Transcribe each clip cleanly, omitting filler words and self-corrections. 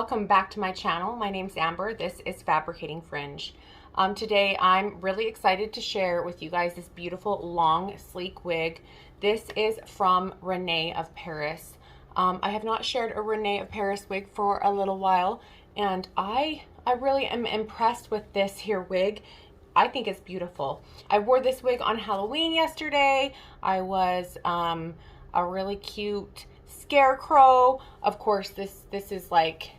welcome back to my channel. My name's Amber. This is Fabricating Fringe. Today I'm really excited to share with you guys this beautiful long sleek wig. This is from Rene of Paris. I have not shared a Rene of Paris wig for a little while, and I really am impressed with this here wig. I think it's beautiful. I wore this wig on Halloween yesterday. I was a really cute scarecrow. Of course, this is like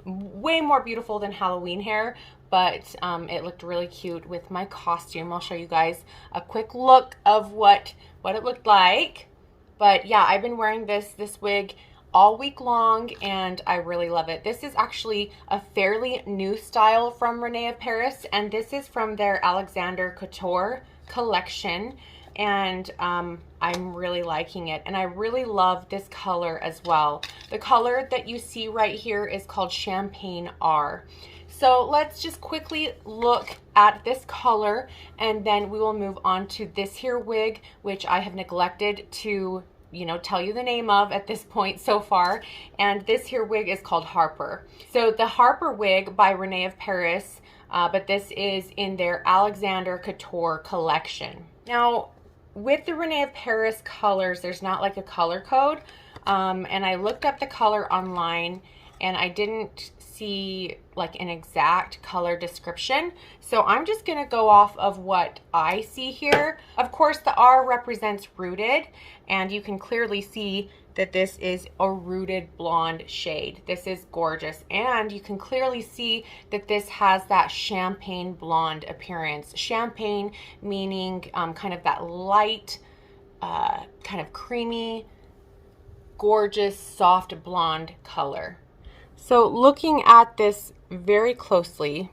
way more beautiful than Halloween hair, but it looked really cute with my costume. I'll show you guys a quick look of what it looked like. But yeah, I've been wearing this wig all week long, and I really love it. This is actually a fairly new style from Rene of Paris, and this is from their Alexander Couture Collection, and I'm really liking it, and I really love this color as well. The color that you see right here is called Champaign R. So let's just quickly look at this color, and then we will move on to this here wig, which I have neglected to tell you the name of at this point so far. And this here wig is called Harper. So the Harper wig by Rene of Paris, but this is in their Alexander Couture Collection. Now, with the Rene of Paris colors, there's not like a color code. And I looked up the color online, and I didn't see like an exact color description. So I'm just gonna go off of what I see here. Of course, the R represents rooted, and you can clearly see that this is a rooted blonde shade. This is gorgeous, and you can clearly see that this has that champagne blonde appearance. Champagne meaning kind of that light, kind of creamy, gorgeous, soft blonde color. So looking at this very closely,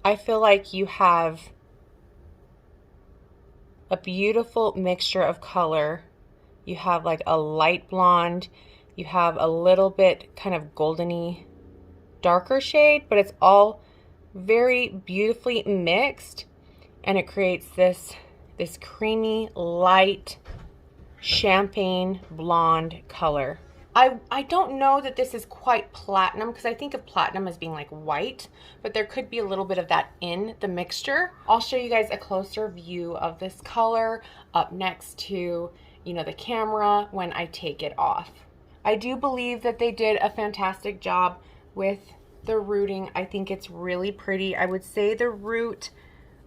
I feel like you have a beautiful mixture of color. You have like a light blonde, you have a little bit kind of goldeny darker shade, but it's all very beautifully mixed, and it creates this creamy light champagne blonde color. I don't know that this is quite platinum, because I think of platinum as being like white, but there could be a little bit of that in the mixture. I'll show you guys a closer view of this color up next to the camera when I take it off. I do believe that they did a fantastic job with the rooting. I think it's really pretty. I would say the root,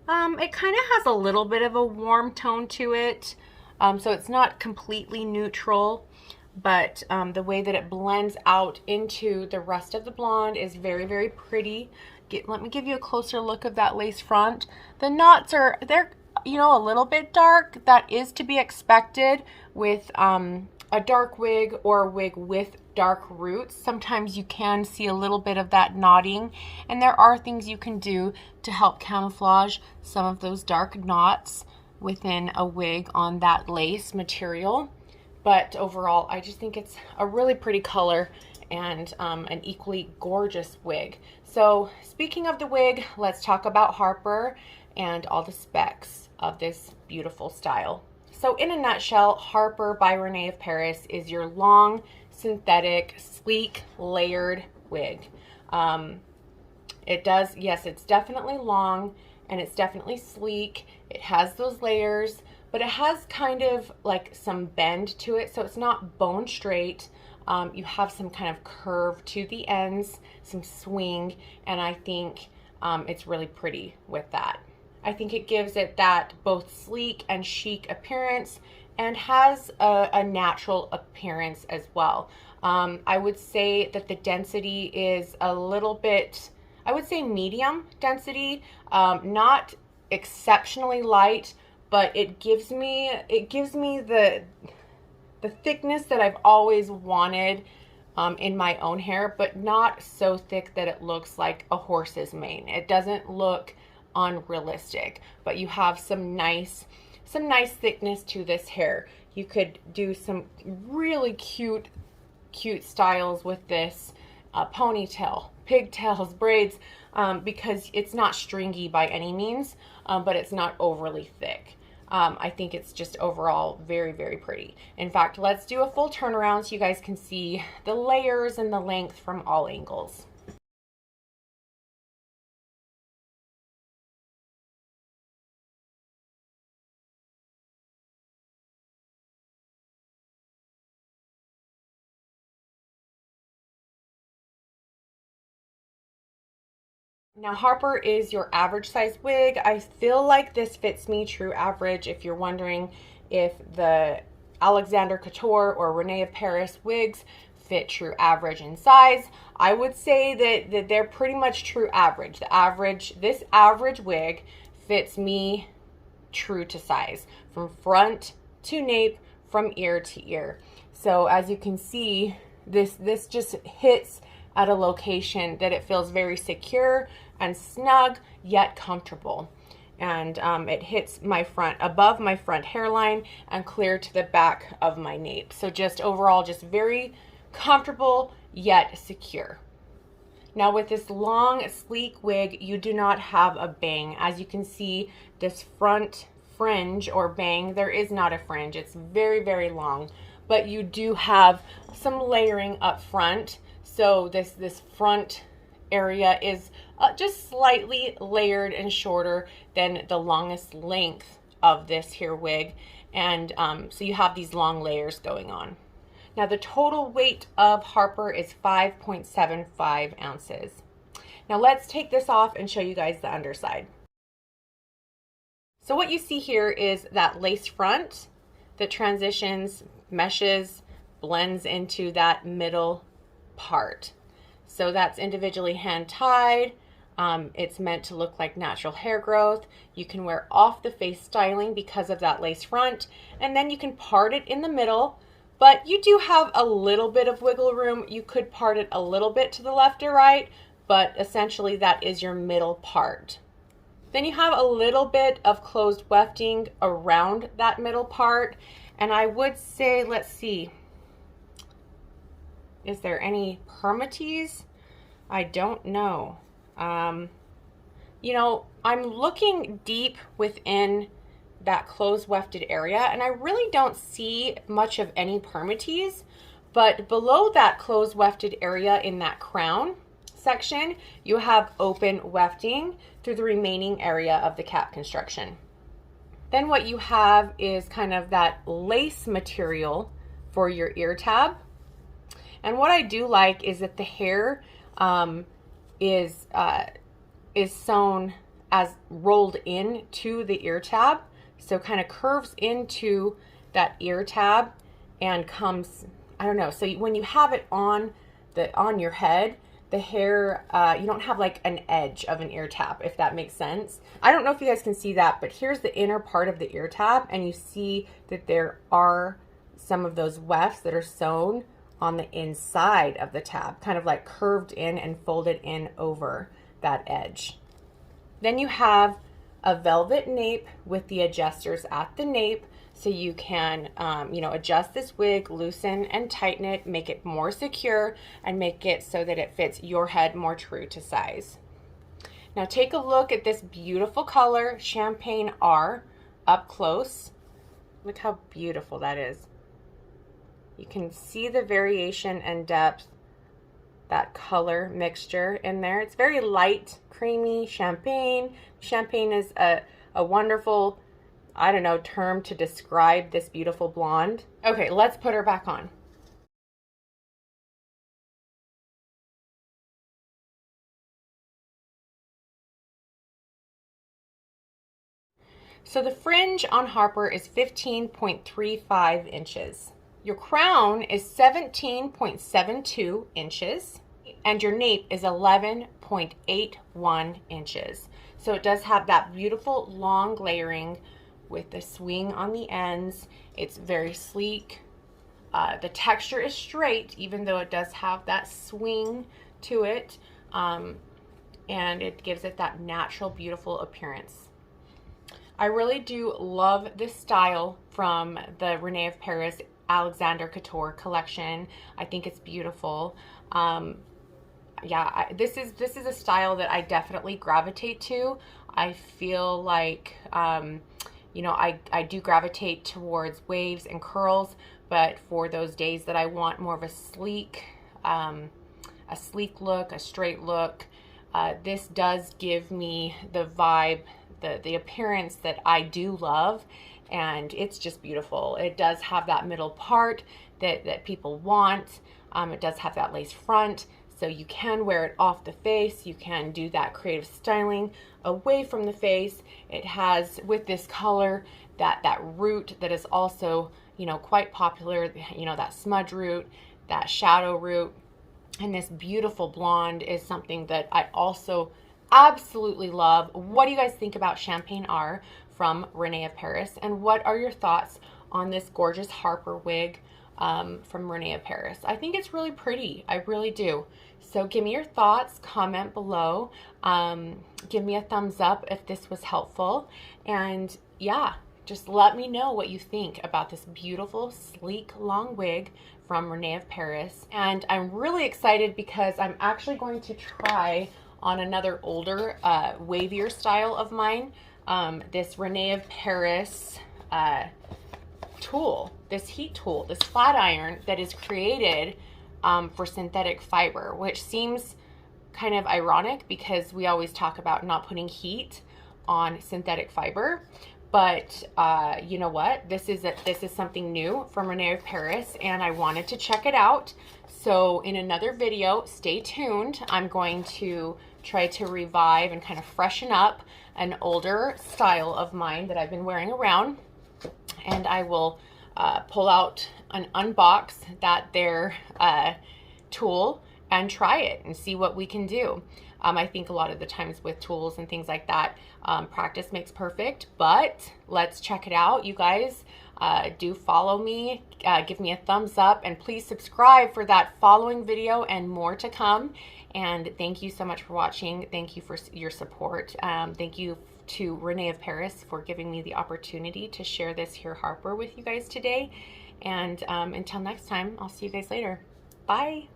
it kind of has a little bit of a warm tone to it, so it's not completely neutral. But the way that it blends out into the rest of the blonde is very, very pretty. Let me give you a closer look of that lace front. The knots they're a little bit dark. That is to be expected with a dark wig or a wig with dark roots. Sometimes you can see a little bit of that knotting, and there are things you can do to help camouflage some of those dark knots within a wig on that lace material. But overall, I just think it's a really pretty color and an equally gorgeous wig. So speaking of the wig, let's talk about Harper and all the specs of this beautiful style. So in a nutshell, Harper by Rene of Paris is your long, synthetic, sleek, layered wig. Yes, it's definitely long, and it's definitely sleek. It has those layers, but it has kind of like some bend to it, so it's not bone straight. You have some kind of curve to the ends, some swing, and I think it's really pretty with that. I think it gives it that both sleek and chic appearance, and has a natural appearance as well. I would say that the density is a little bit, I would say medium density, not exceptionally light, but it gives me the thickness that I've always wanted in my own hair, but not so thick that it looks like a horse's mane. It doesn't look unrealistic, but you have some nice thickness to this hair. You could do some really cute styles with this, ponytail, pigtails, braids, because it's not stringy by any means, but it's not overly thick. I think it's just overall very, very pretty. In fact, let's do a full turnaround so you guys can see the layers and the length from all angles. Now Harper is your average size wig. I feel like this fits me true average. If you're wondering if the Alexander Couture or Rene of Paris wigs fit true average in size, I would say that they're pretty much true average. This average wig fits me true to size, from front to nape, from ear to ear. So as you can see, this just hits at a location that it feels very secure and snug, yet comfortable. And it hits my front, above my front hairline and clear to the back of my nape. So just overall, just very comfortable, yet secure. Now with this long, sleek wig, you do not have a bang. As you can see, this front fringe or bang, there is not a fringe. It's very, very long, but you do have some layering up front. So this front area is just slightly layered and shorter than the longest length of this here wig. And so you have these long layers going on. Now the total weight of Harper is 5.75 ounces. Now let's take this off and show you guys the underside. So what you see here is that lace front that transitions, meshes, blends into that middle part. So that's individually hand tied. It's meant to look like natural hair growth. You can wear off the face styling because of that lace front, and then you can part it in the middle, but you do have a little bit of wiggle room. You could part it a little bit to the left or right, but essentially that is your middle part. Then you have a little bit of closed wefting around that middle part, and I would say, let's see, is there any permatease? I don't know. You know, I'm looking deep within that closed wefted area, and I really don't see much of any permatease, but below that closed wefted area in that crown section, you have open wefting through the remaining area of the cap construction. Then what you have is kind of that lace material for your ear tab. And what I do like is that the hair is sewn as rolled in to the ear tab. So kind of curves into that ear tab and comes, I don't know. So when you have it on your head, the hair, you don't have like an edge of an ear tab, if that makes sense. I don't know if you guys can see that, but here's the inner part of the ear tab, and you see that there are some of those wefts that are sewn on the inside of the tab, kind of like curved in and folded in over that edge. Then you have a velvet nape with the adjusters at the nape, so you can adjust this wig, loosen and tighten it, make it more secure, and make it so that it fits your head more true to size. Now take a look at this beautiful color, Champaign R, up close. Look how beautiful that is. You can see the variation and depth, that color mixture in there. It's very light, creamy champagne. Champagne is a wonderful, I don't know, term to describe this beautiful blonde. Okay, let's put her back on. So the fringe on Harper is 15.35 inches. Your crown is 17.72 inches, and your nape is 11.81 inches. So it does have that beautiful long layering with the swing on the ends. It's very sleek. The texture is straight, even though it does have that swing to it, and it gives it that natural, beautiful appearance. I really do love this style from the Rene of Paris Alexander Couture Collection. I think it's beautiful. Yeah, this is a style that I definitely gravitate to. I feel like You know, I do gravitate towards waves and curls, but for those days that I want more of a sleek look, a straight look, this does give me the vibe, the appearance that I do love, and it's just beautiful. It does have that middle part that people want. It does have that lace front, so you can wear it off the face. You can do that creative styling away from the face. It has, with this color, that root that is also, you know, quite popular, you know, that smudge root, that shadow root. And this beautiful blonde is something that I also absolutely love. What do you guys think about Champaign R from Rene of Paris? And what are your thoughts on this gorgeous Harper wig from Rene of Paris? I think it's really pretty. I really do. So give me your thoughts, comment below. Give me a thumbs up if this was helpful. And yeah, just let me know what you think about this beautiful, sleek, long wig from Rene of Paris. And I'm really excited because I'm actually going to try on another older, wavier style of mine, this Rene of Paris tool, this heat tool, this flat iron that is created for synthetic fiber, which seems kind of ironic because we always talk about not putting heat on synthetic fiber. But you know what? This is something new from Rene of Paris, and I wanted to check it out. So in another video, stay tuned. I'm going to try to revive and kind of freshen up an older style of mine that I've been wearing around, and I will pull out and unbox their tool and try it and see what we can do. I think a lot of the times with tools and things like that, practice makes perfect, but let's check it out. You guys do follow me, give me a thumbs up, and please subscribe for that following video and more to come. And thank you so much for watching. Thank you for your support. Thank you to Rene of Paris for giving me the opportunity to share this here Harper with you guys today. And until next time, I'll see you guys later. Bye.